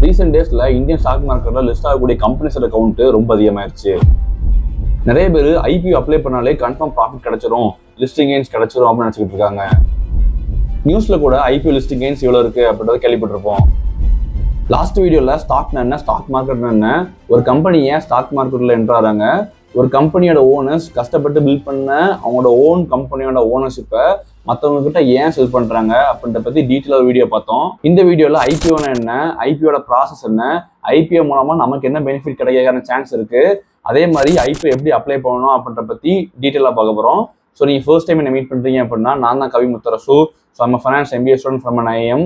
Recent டேஸ்ல Indian stock மார்க்கெட்ல list ஆகக்கூடிய கம்பெனிஸோட கவுண்ட் ரொம்ப அதிகமாயிருச்சு. நிறைய பேர் ஐபிஓ அப்ளை பண்ணாலே கன்ஃபார்ம் ப்ராஃபிட் கிடைச்சிரும், லிஸ்டிங் கெயின்ஸ் கிடைச்சிரும் அப்படின்னு நினைச்சிட்டு இருக்காங்க. நியூஸ்ல கூட ஐபிஓ லிஸ்டிங் கெயின்ஸ் இவ்வளவு இருக்கு அப்படின்றத கேள்விப்பட்டிருப்போம். லாஸ்ட் வீடியோல ஸ்டாக்னா என்ன, ஸ்டாக் மார்க்கெட்னா என்ன, ஒரு கம்பெனி ஏன் ஸ்டாக் மார்க்கெட்ல என்ட்ராறாங்க, ஒரு கம்பெனியோட ஓனர்ஸ் கஷ்டப்பட்டு பில்ட் பண்ண அவங்களோட ஓன் கம்பெனியோட ஓனர்ஷிப்பை மற்றவங்க கிட்ட ஏன் செல் பண்றாங்க அப்படின்ற பத்தி டீட்டெயிலாக வீடியோ பார்த்தோம். இந்த வீடியோல ஐபிஓனா என்ன, ஐபிஓட ப்ராசஸ் என்ன, ஐபிஓ மூலமா நமக்கு என்ன பெனிஃபிட் கிடைக்காத சான்ஸ் இருக்கு, அதே மாதிரி ஐபிஓ எப்படி அப்ளை பண்ணணும் அப்படின்ற பத்தி டீட்டெயிலாக பார்க்க போறோம். ஸோ நீங்க ஃபர்ஸ்ட் டைம் என்ன மீட் பண்றீங்க அப்படின்னா, நான் தான் கவி முத்தரசு. ஸோ நம்ம finance MBA student from IIM.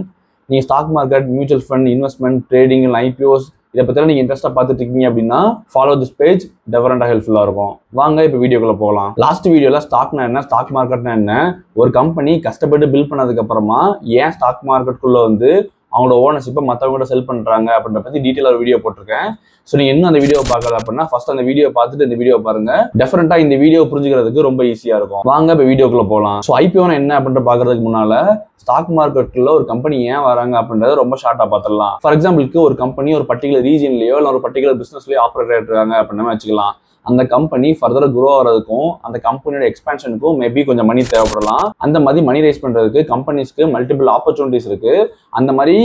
நீங்க stock market, mutual fund, investment, trading, IPOs இதை பத்தி நீங்க இன்ட்ரெஸ்டா பார்த்துட்டு இருக்கீங்க அப்படின்னா ஃபாலோ திஸ் பேஜ், டெஃபரண்டா ஹெல்ப்ஃபுல்லா இருக்கும். வாங்க இப்போ வீடியோக்குள்ள போகலாம். லாஸ்ட் வீடியோல ஸ்டாக்னா என்ன, ஸ்டாக் மார்க்கெட்னா என்ன, ஒரு கம்பெனி கஷ்டப்பட்டு பில்ட் பண்ணதுக்கு அப்புறமா ஏன் ஸ்டாக் மார்க்கெட்டுக்குள்ள வந்து அவங்களோட ஓனர்ஷிப்பை மற்றவங்க செல் பண்றாங்க அப்படின்ற பத்தி டீட்டெயிலாக வீடியோ போட்டிருக்கேன். ஸோ நீங்க இன்னும் அந்த வீடியோ பார்க்கல அப்படின்னா ஃபர்ஸ்ட் அந்த வீடியோ பார்த்துட்டு இந்த வீடியோ பாருங்க. டெஃபரண்டா இந்த வீடியோ புரிஞ்சுக்கிறதுக்கு ரொம்ப ஈஸியா இருக்கும். வாங்க இப்போ வீடியோக்குள்ள போகலாம். ஸோ ஐபிஓனா என்ன அப்படின்ற பாக்குறதுக்கு முன்னால ஸ்டாக் மார்க்கெட்ல ஒரு கம்பெனி ஏன் வராங்க அப்படின்றத ரொம்ப ஷார்ட்டா பார்த்துடலாம். ஃபார் எக்ஸாம்பிளுக்கு ஒரு கம்பெனி ஒரு பர்டிகுலர் ரீஜன்லயோ இல்லை ஒரு பர்டிகுலர் பிசினஸ்லயோ ஆப்ரேட் ஆகிட்டு அப்படின்னு வச்சுக்கலாம். அந்த கம்பெனி ஃபர்தரா குரோ ஆகிறதுக்கும் அந்த கம்பெனியோட எக்ஸ்பான்ஷனுக்கும் மேபி கொஞ்சம் மணி தேவைப்படலாம். அந்த மாதிரி மணி ரைஸ் பண்றதுக்கு கம்பெனிஸ்க்கு மல்டிபிள் ஆப்பர்ச்சுனிட்டிஸ் இருக்கு. அந்த மாதிரி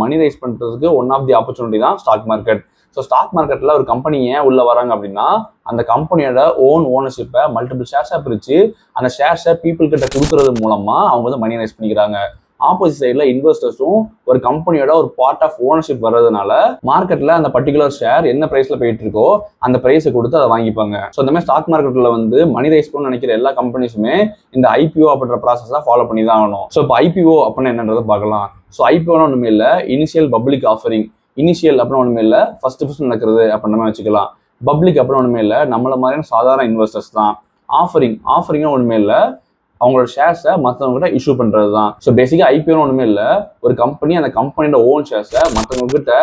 மணி ரைஸ் பண்றதுக்கு ஒன் ஆஃப் தி ஆப்பர்ச்சுனிட்டி தான் ஸ்டாக் மார்க்கெட். ஸோ ஸ்டாக் மார்க்கெட்ல ஒரு கம்பெனி ஏன் உள்ள வராங்க அப்படின்னா, அந்த கம்பெனியோட ஓன் ஓனர்ஷிப்பை மல்டிபிள் ஷேர்ஸா பிரிச்சு அந்த ஷேர்ஸை பீப்புள் கிட்ட கொடுக்கறது மூலமா அவங்க வந்து மணி ரைஸ் பண்ணிக்கிறாங்க. ஆப்போசிட் சைட்ல இன்வெஸ்டர்ஸும் ஒரு கம்பெனியோட ஒரு பார்ட் ஆஃப் ஓனர்ஷிப் வர்றதுனால மார்க்கெட்ல அந்த பர்டிகுலர் ஷேர் என்ன பிரைஸ்ல போயிட்டு இருக்கோ அந்த பிரைஸை கொடுத்து அதை வாங்கிப்பாங்க. ஸோ இந்த மாதிரி ஸ்டாக் மார்க்கெட்ல வந்து மணி ரைஸ் பண்ண நினைக்கிற எல்லா கம்பெனிஸுமே இந்த ஐபிஓ அப்படின்ற ப்ராசஸ் தான் ஃபாலோ பண்ணி தான் ஆகணும். ஸோ இப்போ ஐபிஓ அப்படின்னு என்னன்றதை பார்க்கலாம். ஸோ ஐபிஓன்னு ஒன்றுமே இல்லை, இனிஷியல் பப்ளிக் ஆஃபரிங். இனிஷியல் அப்படின்னு ஒன்றுமே இல்லை, ஃபர்ஸ்ட் நடக்கிறது அப்படின்னு வச்சுக்கலாம். பப்ளிக் அப்படின்னு ஒன்றுமே இல்லை, நம்மள மாதிரியான சாதாரண இன்வெஸ்டர்ஸ் தான். ஆஃபரிங்கும் ஒன்றுமே இல்லை, அவங்களோட ஷேர்ஸை மற்றவங்ககிட்ட இஷ்யூ பண்றது தான். ஸோ பேசிக்காக ஐபிஓன்னு ஒன்றுமே இல்லை, ஒரு கம்பெனி அந்த கம்பெனியோட ஓன் ஷேர்ஸை மற்றவங்க கிட்ட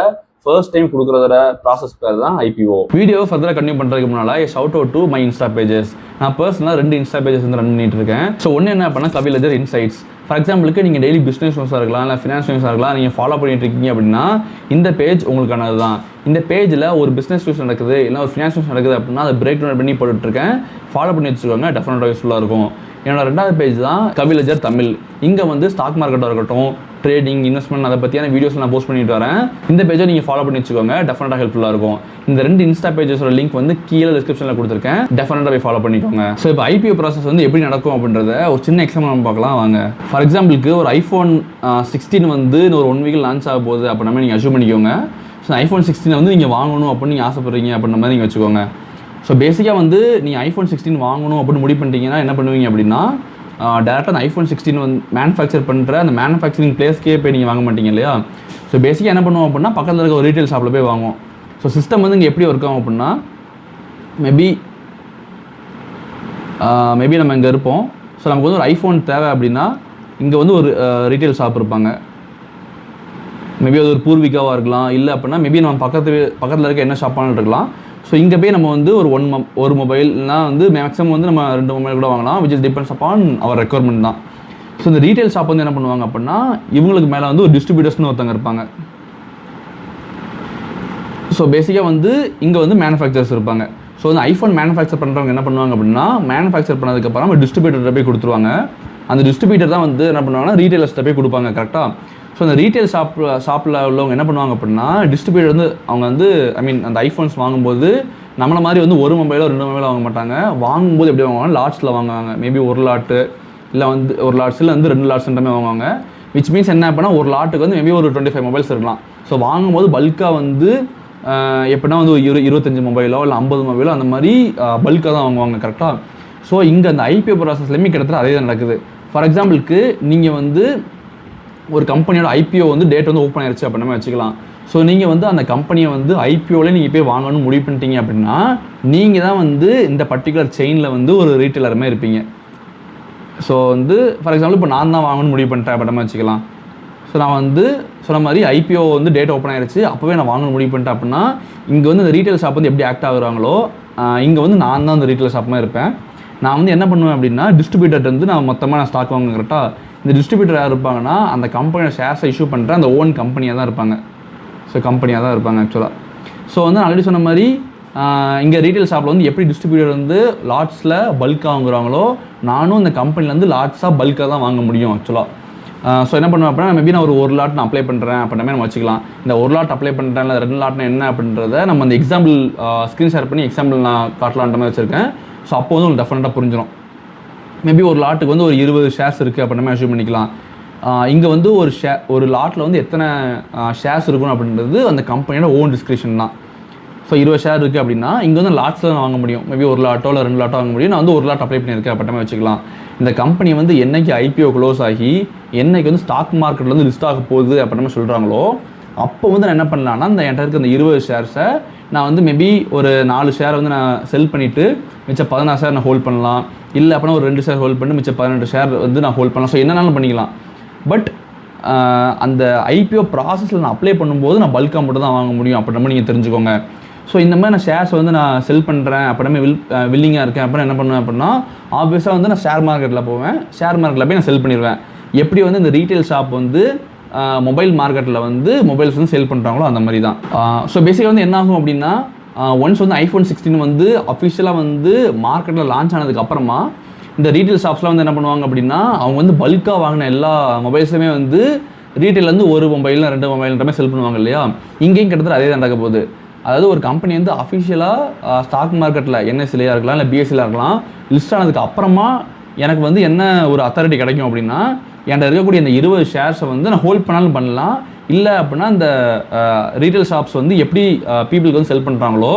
ஃபர்ஸ்ட் டைம் கொடுக்குறதோட ப்ராசஸ் பேர் தான் ஐபிஓ. வீடியோ ஃபர்தராக கண்டினியூ பண்ணுறதுக்கு முன்னால் shout out to my Insta pages. நான் பர்சனலாக 2 இன்ஸ்டா பேஜஸ் வந்து ரன் பண்ணிட்டு இருக்கேன். ஸோ ஒன்று என்ன அப்படின்னா கவி லெஜர் இன்சைட்ஸ். ஃபார் எக்ஸாம்பிளுக்கு நீங்கள் டெய்லி பிஸ்னஸ் நியூஸாக இருக்கலாம், இல்லை ஃபினான்ஸ் நியூஸாக இருக்கலாம், நீங்கள் ஃபாலோ பண்ணிட்டு இருக்கீங்க அப்படின்னா இந்த பேஜ் உங்களுக்கானது தான். இந்த பேஜில் ஒரு பிஸ்னஸ் நியூஸ் நடக்குது, இல்லை ஒரு ஃபினான்ஸ் நியூஸ் நடக்குது அப்படின்னா அதை பிரேக் டவுன் பண்ணி போட்டுட்ருக்கேன். ஃபாலோ பண்ணி வச்சுக்கோங்க, டெஃபினட்டாக யூஸ்ஃபுல்லாக இருக்கும். என்னோட 2வது பேஜ் தான் கவி லெஜர் தமிழ். இங்கே வந்து ஸ்டாக் மார்க்கெட்டாக இருக்கட்டும், ட்ரேடிங், இன்வெஸ்ட்மெண்ட் அதை பற்றியான வீடியோஸ் நான் போஸ்ட் பண்ணிட்டு வரேன். இந்த பேஜை நீங்கள் ஃபாலோ பண்ணி வச்சுக்கோங்க, டெஃபினட்டாக ஹெல்ப்ஃபுல்லாக இருக்கும். இந்த 2 இன்ஸ்டா பேஜஸோட லிங்க் வந்து கீழே டிஸ்கிரிப்ஷனில் கொடுத்துருக்கேன், டெஃபினட்டாக போய் ஃபாலோ பண்ணிக்கோங்க. ஸோ இப்போ ஐபிஓ ப்ராசஸ் வந்து எப்படி நடக்கும் அப்படின்றத ஒரு சின்ன எக்ஸாம்பிள் நம்ம பார்க்கலாம் வாங்க. ஃபார் எக்ஸாம்பிளுக்கு ஒரு iPhone 16 வந்து ஒரு 1 வீக் லான்ச் ஆக போகுது அப்படின்னா நீங்கள் அஷ்யூம் பண்ணிக்கோங்க. ஸோ iPhone 16 வந்து நீங்கள் வாங்கணும் அப்படின்னு நீங்கள் ஆசைப்படுறீங்க அப்படின்ற மாதிரி நீங்கள் வச்சுக்கோங்க. ஸோ பேசிக்காக வந்து நீங்கள் iPhone 16 வாங்கணும் அப்படின்னு முடிவு பண்ணிட்டீங்கன்னா என்ன பண்ணுவீங்க அப்படின்னா, டேரெக்டாக அந்த iPhone 16 வந்து மேனுஃபேக்சர் பண்ணுற அந்த மேனுஃபேக்சரிங் பிளேஸ்க்கே போய் நீங்கள் வாங்க மாட்டீங்க இல்லையா. ஸோ பேசிக்காக என்ன பண்ணுவோம் அப்படின்னா பக்கத்தில் இருக்க ஒரு ரீட்டைல் ஷாப்பில் போய் வாங்குவோம். ஸோ சிஸ்டம் வந்து இங்கே எப்படி ஒர்க் ஆகும் அப்படின்னா, மேபி நம்ம இங்கே இருப்போம். ஸோ நமக்கு வந்து ஒரு iPhone தேவை அப்படின்னா இங்கே வந்து ஒரு ரீட்டைல் ஷாப் இருப்பாங்க. மேபி அது ஒரு பூர்விகாவாக இருக்கலாம், இல்லை அப்படின்னா மேபி நம்ம பக்கத்தில் இருக்க என்ன ஷாப்பானு இருக்கலாம். ஸோ இங்கே போய் நம்ம வந்து ஒரு மொபைல்னா வந்து மேக்ஸிமம் வந்து நம்ம 2 மொபைல் கூட வாங்கலாம், விச் இஸ் டிபெண்ட்ஸ் அப்பான் அவர் ரெக்குவயர்மெண்ட் தான். ஸோ இந்த ரீட்டைல் ஷாப் வந்து என்ன பண்ணுவாங்க அப்படின்னா, இவங்களுக்கு மேலே வந்து ஒரு டிஸ்ட்ரிபியூட்டர்ஸ்னு ஒருத்தங்க இருப்பாங்க. ஸோ பேசிக்காக வந்து இங்கே வந்து மேனுஃபேக்சர்ஸ் இருப்பாங்க. ஸோ வந்து ஐஃபோன் மேனுஃபேக்சர் பண்ணுறவங்க என்ன பண்ணுவாங்க அப்படின்னா, மேனுஃபேக்சர் பண்ணதுக்கப்புறம் டிஸ்ட்ரிபியூட்டர்கிட்ட போய் கொடுத்துருவாங்க. அந்த டிஸ்ட்ரிபியூட்டர் தான் வந்து என்ன பண்ணுவாங்கன்னா ரீட்டைலர்ஸ்கிட்ட போய் கொடுப்பாங்க கரெக்டாக. ஸோ அந்த ரீட்டைல் ஷாப்பில் உள்ளவங்க என்ன பண்ணுவாங்க அப்படின்னா, டிஸ்ட்ரிபியூட்டர் வந்து அவங்க வந்து அந்த ஐஃபோன்ஸ் வாங்கும்போது நம்மள மாதிரி வந்து ஒரு மொபைலோ 2 மொபைலோ வாங்க மாட்டாங்க. வாங்கும்போது எப்படி வாங்குவாங்க, லாட்ஸில் வாங்குவாங்க. மேபி ஒரு லாட்டு இல்லை வந்து ஒரு லாட்ஸில் வந்து 2 லாட்ஸ்ன்ற மாதிரி வாங்குவாங்க. விச் மீன்ஸ் என்ன அப்படின்னா ஒரு லாட்டுக்கு வந்து மேபி ஒரு 25 மொபைல்ஸ் இருக்கலாம். ஸோ வாங்கும்போது பல்காக வந்து எப்படின்னா வந்து 25 மொபைலோ இல்லை 50 மொபைலோ அந்த மாதிரி பல்காக தான் வாங்குவாங்க கரெக்டாக. ஸோ இங்கே அந்த ஐபிஓ ப்ராசஸ்லேயுமே கிட்டத்தட்ட அதே தான் நடக்குது. ஃபார் எக்ஸாம்பிளுக்கு நீங்கள் வந்து ஒரு கம்பெனியோட ஐபிஓ வந்து டேட் வந்து ஓப்பன் ஆயிடுச்சு அப்படின்னா வச்சுக்கலாம். ஸோ நீங்கள் வந்து அந்த கம்பெனியை வந்து ஐபிஓவில் நீங்கள் போய் வாங்கணும்னு முடிவு பண்ணிட்டீங்க அப்படின்னா நீங்கள் தான் வந்து இந்த பர்டிகுலர் செயினில் வந்து ஒரு ரீட்டைலருமே இருப்பீங்க. ஸோ வந்து ஃபார் எக்ஸாம்பிள் இப்போ நான் தான் வாங்கணும்னு முடிவு பண்ணிட்டேன் அப்படின்னா வச்சுக்கலாம். ஸோ நான் வந்து சொன்ன மாதிரி ஐபிஓ வந்து டேட் ஓப்பன் ஆயிடுச்சு, அப்போவே நான் வாங்கணும் முடிவு பண்ணிட்டேன் அப்படின்னா இங்கே வந்து இந்த ரீட்டைல் ஷாப் வந்து எப்படி ஆக்ட் ஆகுறாங்களோ இங்கே வந்து நான் தான் அந்த ரீட்டைல் ஷாப்மாக இருப்பேன். நான் வந்து என்ன பண்ணுவேன் அப்படின்னா, டிஸ்ட்ரிபியூட்டர் வந்து நான் மொத்தமாக ஸ்டாக் வாங்க கரெக்டாக. இந்த டிஸ்ட்ரிபியூட்டர் யார் இருப்பாங்கன்னா, அந்த கம்பெனியோட ஷேர்ஸை இஷ்யூ பண்ணுற அந்த ஓன் கம்பெனியாக தான் இருப்பாங்க. ஸோ கம்பெனியாக தான் இருப்பாங்க ஆக்சுவலாக. ஸோ வந்து ஆல்ரெடி சொன்ன மாதிரி இங்கே ரீட்டைல் ஷாப்பில் வந்து எப்படி டிஸ்ட்ரிபியூட்டர் வந்து லாட்ஸில் பல்காக வாங்குறாங்களோ நானும் இந்த கம்பெனிலேருந்து லாட்ஸாக பல்காக தான் வாங்க முடியும் ஆக்சுவலாக. ஸோ என்ன பண்ணுவேன் அப்படின்னா மேபி நான் ஒரு லாட் நான் அப்ளை பண்ணுறேன் அப்படின்ற மாதிரி நம்ம வச்சுக்கலாம். இந்த ஒரு லாட் அப்ளை பண்ணுறேன் இல்லை 2 லாட்னா என்ன அப்படின்றத நம்ம அந்த எக்ஸாம்பிள் ஸ்க்ரீன் ஷேர் பண்ணி எக்ஸாம்பிள் நான் காட்டலான்ற மாதிரி வச்சுருக்கேன். ஸோ அப்போ வந்து உங்களுக்கு டெஃபினட்டாக புரிஞ்சிடும். மேபி ஒரு லாட்டுக்கு வந்து ஒரு 20 ஷேர்ஸ் இருக்குது அப்படின்ற மாதிரி அஷ்யூம் பண்ணிக்கலாம். இங்கே வந்து ஒரு லாட்டில் வந்து எத்தனை ஷேர்ஸ் இருக்கணும் அப்படின்றது அந்த கம்பெனியோட ஓன் டிஸ்கிரிப்ஷன் தான். ஸோ 20 ஷேர் இருக்குது அப்படின்னா இங்கே வந்து லாட்ஸில் நான் வாங்க முடியும். மேபி ஒரு லாட்டோ இல்லை 2 லாட்டோ வாங்க முடியும். நான் வந்து ஒரு லாட் அப்ளை பண்ணியிருக்கேன் அப்படின்ற மாதிரி வச்சுக்கலாம். இந்த கம்பெனி வந்து என்னைக்கு IPO க்ளோஸ் ஆகி என்னைக்கு வந்து ஸ்டாக் மார்க்கெட்டில் வந்து லிஸ்ட் ஆக போகுது அப்படின்ற மாதிரி சொல்கிறாங்களோ அப்போ வந்து நான் என்ன பண்ணலான்னா இந்த என்கிட்ட இருக்க இந்த 20 ஷேர்ஸை நான் வந்து மேபி ஒரு 4 ஷேரை வந்து நான் செல் பண்ணிவிட்டு மிச்சம் 16 ஷேர் நான் ஹோல்ட் பண்ணலாம். இல்லை அப்படின்னா ஒரு 2 ஷேர் ஹோல்ட் பண்ணி மிச்சம் 18 ஷேர் வந்து நான் ஹோல்ட் பண்ணலாம். ஸோ என்னன்னாலும் பண்ணிக்கலாம். பட் அந்த IPO ப்ராசஸில் நான் அப்ளை பண்ணும்போது நான் பல்காக மட்டும் தான் வாங்க முடியும் அப்படின்ற மாதிரி நீங்கள் தெரிஞ்சுக்கோங்க. ஸோ இந்த மாதிரி நான் ஷேர்ஸ் வந்து நான் செல் பண்ணுறேன் அப்படின்னா வில்லிங்காக இருக்கேன் அப்புறம் என்ன பண்ணுவேன் அப்படின்னா ஆப்வியஸாக வந்து நான் ஷேர் மார்க்கெட்டில் போவேன். ஷேர் மார்க்கெட்டில் போய் நான் செல் பண்ணிடுவேன். எப்படி வந்து இந்த ரீட்டைல் ஷாப் வந்து மொபைல் மார்க்கெட்டில் வந்து மொபைல்ஸ் வந்து செல் பண்ணுறாங்களோ அந்த மாதிரி தான். ஸோ பேசிக்காக வந்து என்ன ஆகும் அப்படின்னா ஒன்ஸ் வந்து iPhone 16 வந்து அஃபிஷியலாக வந்து மார்க்கெட்டில் லான்ச் ஆனதுக்கப்புறமா இந்த ரீட்டைல் ஷாப்ஸ்லாம் வந்து என்ன பண்ணுவாங்க அப்படின்னா அவங்க வந்து பல்காக வாங்கின எல்லா மொபைல்ஸுமே வந்து ரீட்டைலேருந்து ஒரு மொபைல் 2 மொபைல்ன்ற மாதிரி செல் பண்ணுவாங்க இல்லையா. இங்கேயும் கிட்டத்தட்ட அதே தான் நடக்க போகுது. அதாவது ஒரு கம்பெனி வந்து அஃபிஷியலாக ஸ்டாக் மார்க்கெட்டில் NSEலையாக இருக்கலாம் இல்லை BSEலையாக இருக்கலாம் லிஸ்ட் ஆனதுக்கு அப்புறமா எனக்கு வந்து என்ன ஒரு அத்தாரிட்டி கிடைக்கும் அப்படின்னா என்கிட்ட இருக்கக்கூடிய இந்த 20 ஷேர்ஸை வந்து நான் ஹோல்ட் பண்ணாலும் பண்ணலாம். இல்லை அப்படின்னா இந்த ரீட்டைல் ஷாப்ஸ் வந்து எப்படி பீப்புளுக்கு வந்து செல் பண்ணுறாங்களோ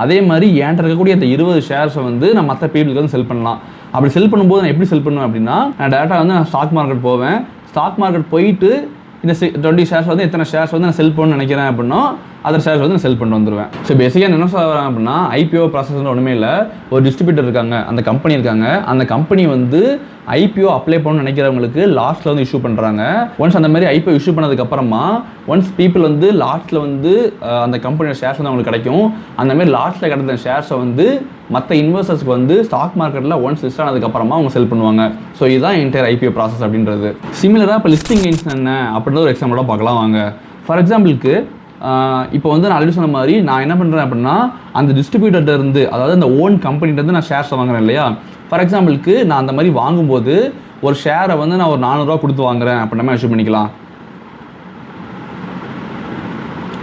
அதே மாதிரி என்கிட்ட இருக்கக்கூடிய இந்த 20 ஷேர்ஸை வந்து நான் மற்ற பீப்புளுக்கு வந்து செல் பண்ணலாம். அப்படி செல் பண்ணும்போது நான் எப்படி செல் பண்ணுவேன் அப்படின்னா நான் டேரெக்டாக வந்து நான் ஸ்டாக் மார்க்கெட் போவேன். ஸ்டாக் மார்க்கெட் போயிட்டு இந்த 20 ஷேர்ஸ் வந்து எத்தனை ஷேர்ஸ் வந்து நான் செல் பண்ணணும்னு நினைக்கிறேன் அப்படின்னா அதர் ஷேர்ஸ் வந்து நான் செல் பண்ணிட்டு வந்துடுவேன். ஸோ பேசிக்காக என்ன சொல்கிறேன் அப்படின்னா IPO ப்ராசஸ் ஒன்றுமே இல்லை. ஒரு டிஸ்ட்ரிபியூட்டர் இருக்காங்க, அந்த கம்பெனி இருக்காங்க. அந்த கம்பெனி வந்து IPO அப்ளை பண்ணணும்னு நினைக்கிறவங்களுக்கு லாஸ்ட்டில் வந்து இஷ்யூ பண்ணுறாங்க. ஒன்ஸ் அந்த மாதிரி IPO இஷ்யூ பண்ணதுக்கப்புறமா ஒன்ஸ் பீப்புள் வந்து லாஸ்ட்டில் வந்து அந்த கம்பெனியோட ஷேர்ஸ் வந்து அவங்களுக்கு கிடைக்கும். அந்த மாதிரி லாஸ்ட்டில் கிடைத்த ஷேர்ஸை வந்து மற்ற இன்வெஸ்டர்ஸ்க்கு வந்து ஸ்டாக் மார்க்கெட்டில் ஒன்ஸ் லிஸ்ட் ஆனதுக்கப்புறமா அவங்க செல் பண்ணுவாங்க. ஸோ இதுதான் என்டையர் IPO ப்ராசஸ் அப்படின்றது. சிமிலராக இப்போ லிஸ்டிங் கெயின்ஸ் என்ன அப்படின்ற ஒரு எக்ஸாம்பிளோட பார்க்கலாம் வாங்க. ஃபார் எக்ஸாம்பிளுக்கு இப்போ வந்து நான் ஆல்ரெடி சொன்ன மாதிரி நான் என்ன பண்ணுறேன் அப்படின்னா அந்த டிஸ்ட்ரிபியூட்டர்கிட்ட இருந்து அதாவது அந்த ஓன் கம்பெனிகிட்டருந்து நான் ஷேர்ஸை வாங்குறேன் இல்லையா. ஃபார் எக்ஸாம்பிளுக்கு நான் அந்த மாதிரி வாங்கும்போது ஒரு ஷேரை வந்து நான் ஒரு 400 ரூபா கொடுத்து வாங்குறேன் அப்படின்ற மாதிரி அஷ்யூம் பண்ணிக்கலாம்.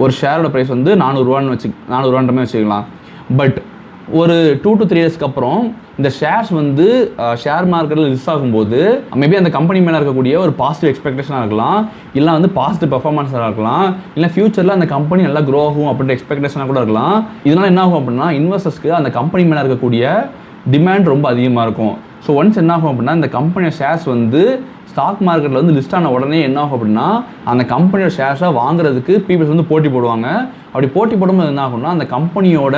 ஒரு ஷேரோட ப்ரைஸ் வந்து 400 ரூபான்ற மாதிரி வச்சுக்கலாம். பட் ஒரு 2 to 3 இயர்ஸ்க்கு அப்புறம் இந்த ஷேர்ஸ் வந்து ஷேர் மார்க்கெட்டில் லிஸ்ட் ஆகும்போது மேபி அந்த கம்பெனி மேலே இருக்கக்கூடிய ஒரு பாசிட்டிவ் எக்ஸ்பெக்டேஷனாக இருக்கலாம், இல்லை வந்து பாசிட்டிவ் பெர்ஃபார்மன்ஸாக இருக்கலாம், இல்லை ஃபியூச்சரில் அந்த கம்பெனி நல்லா க்ரோ ஆகும் அப்படின்ற எக்ஸ்பெக்டேஷனாக கூட இருக்கலாம். இதனால் என்ன ஆகும் அப்படின்னா இன்வெஸ்டர்ஸ்க்கு அந்த கம்பெனி மேலே இருக்கக்கூடிய டிமாண்ட் ரொம்ப அதிகமாக இருக்கும். ஸோ ஒன்ஸ் என்ன ஆகும் அப்படின்னா இந்த கம்பெனியோட ஷேர்ஸ் வந்து ஸ்டாக் மார்க்கெட்டில் வந்து லிஸ்ட் ஆன உடனே என்ன ஆகும் அப்படின்னா அந்த கம்பெனியோட ஷேர்ஸை வாங்குறதுக்கு பீப்புள்ஸ் வந்து போட்டி போடுவாங்க. அப்படி போட்டி போடும்போது என்ன ஆகும்னா அந்த கம்பெனியோட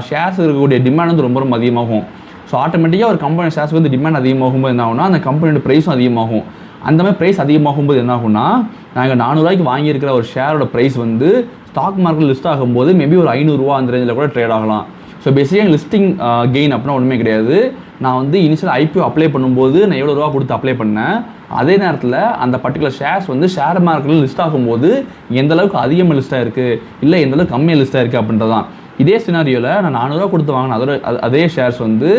ஷேர்ஸ் இருக்கக்கூடிய டிமாண்ட் வந்து ரொம்ப அதிகமாகும். ஸோ ஆட்டோமேட்டிக்காக ஒரு கம்பெனி ஷேர்ஸ் வந்து டிமாண்ட் அதிகமாகும்போது என்ன ஆகும்னா அந்த கம்பெனியோட ப்ரைஸும் அதிகமாகும். அந்த மாதிரி ப்ரைஸ் அதிகமாகும்போது என்ன ஆகும்னா நாங்கள் 400 ரூபாய்க்கு வாங்கியிருக்கிற ஒரு ஷேரோட ப்ரைஸ் வந்து ஸ்டாக் மார்க்கெட் லிஸ்ட் ஆகும்போது மேபி ஒரு 500 ரூபா அந்த ரேஞ்சில் கூட ட்ரேட் ஆகலாம். ஸோ பேசிக்காக லிஸ்டிங் கெயின் அப்படின்னா ஒன்றுமே கிடையாது. நான் வந்து இனிஷியல் IPO அப்ளை பண்ணும்போது நான் எவ்வளோ ரூபா கொடுத்து அப்ளை பண்ணேன், அதே நேரத்தில் அந்த பர்டிகுலர் ஷேர்ஸ் வந்து ஷேர் மார்க்கெட்டில் லிஸ்ட் ஆகும்போது எந்த அளவுக்கு அதிகமாக லிஸ்ட் ஆயிருக்கு இல்லை எந்த அளவுக்கு கம்மியாக லிஸ்ட் ஆயிருக்கு அப்படின்றதான். இதே சினாரியோவில் நான் 400 ரூபா கொடுத்து வாங்கினேன் அதே ஷேர்ஸ் வந்து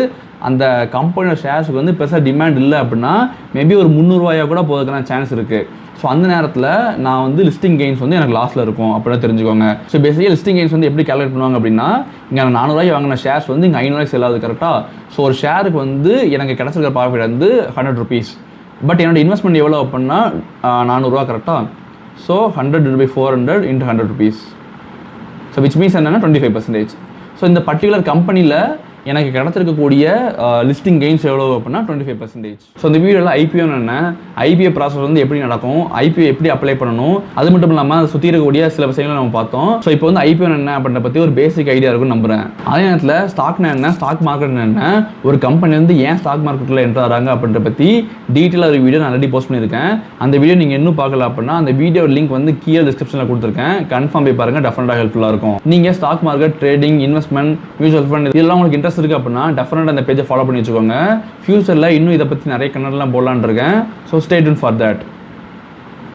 அந்த கம்பெனியோட ஷேர்ஸுக்கு வந்து பெருசாக டிமாண்ட் இல்லை அப்படின்னா மேபி ஒரு 300 ரூபாயாக கூட போகிறதுக்கான சான்ஸ் இருக்குது. ஸோ அந்த நேரத்தில் நான் வந்து லிஸ்டிங் கெயின்ஸ் வந்து எனக்கு லாஸில் இருக்கும் அப்படின்னு தெரிஞ்சுக்கோங்க. ஸோ பேசிக்காக லிஸ்டிங் கெயின்ஸ் வந்து எப்படி கேல்குலேட் பண்ணுவாங்க அப்படின்னா இங்கே நான் 400 ரூபாய்க்கு வாங்கின ஷேர்ஸ் வந்து இங்கே 500 ரூபாய்க்கு செல் ஆகுது கரெக்டாக. ஸோ ஒரு ஷேருக்கு வந்து எனக்கு கிடச்சிருக்கிற ப்ராஃபிட் வந்து 100 rupees. பட் என்னோட இன்வெஸ்ட்மெண்ட் எவ்வளோ அப்படின்னா 400 ரூபா கரெக்டாக. So 100/400 × 100 rupees. So which means என்னென்னா 25%. ஸோ இந்த பர்டிகுலர் கம்பெனியில் எனக்கு கிடச்சிருக்கக்கூடிய லிஸ்டிங் கெயின்ஸ் எவ்வளோ அப்படின்னா 25%. ஸோ இந்த வீடியோவில் IPO என்ன, IPO ப்ராசஸ் வந்து எப்படி நடக்கும், IPO எப்படி அப்ளை பண்ணணும், அது மட்டும் இல்லாமல் அதை சுற்றி இருக்கக்கூடிய சில விஷயங்களை நம்ம பார்த்தோம். ஸோ இப்போ வந்து IPO என்ன அப்படின்ற பற்றி ஒரு பேசிக் ஐடியா இருக்குன்னு நம்புகிறேன். அதே நேரத்தில் ஸ்டாக்னா என்ன, ஸ்டாக் மார்க்கெட் என்ன, ஒரு கம்பெனி வந்து ஏன் ஸ்டாக் மார்க்கெட்டில் என்ட்ரு ஆகிறாங்க அப்படின்ற பற்றி டீட்டெயிலாக ஒரு வீடியோ நான் ஆல்ரெடி போஸ்ட் பண்ணியிருக்கேன். அந்த வீடியோ நீங்கள் இன்னும் பார்க்கல அப்படின்னா அந்த வீடியோ லிங்க் வந்து கீழே டிஸ்கிரிப்ஷனில் கொடுத்துருக்கேன். கன்ஃபார்ம் போய் பாருங்கள், டெஃபினட்டாக ஹெல்ப்ஃபுல்லாக இருக்கும். நீங்கள் stock market, trading, investment, mutual fund இதெல்லாம் உங்களுக்கு இன்ட்ரெஸ்ட் இருக்கு அப்படின்னா டெஃபினட்டாக அந்த பேஜை ஃபாலோ பண்ணி வச்சுக்கோங்க. ஃபியூச்சரில் இன்னும் இதை பற்றி நிறைய கண்டென்ட்லாம் போடலான்னு இருக்கேன். So stay tune for that.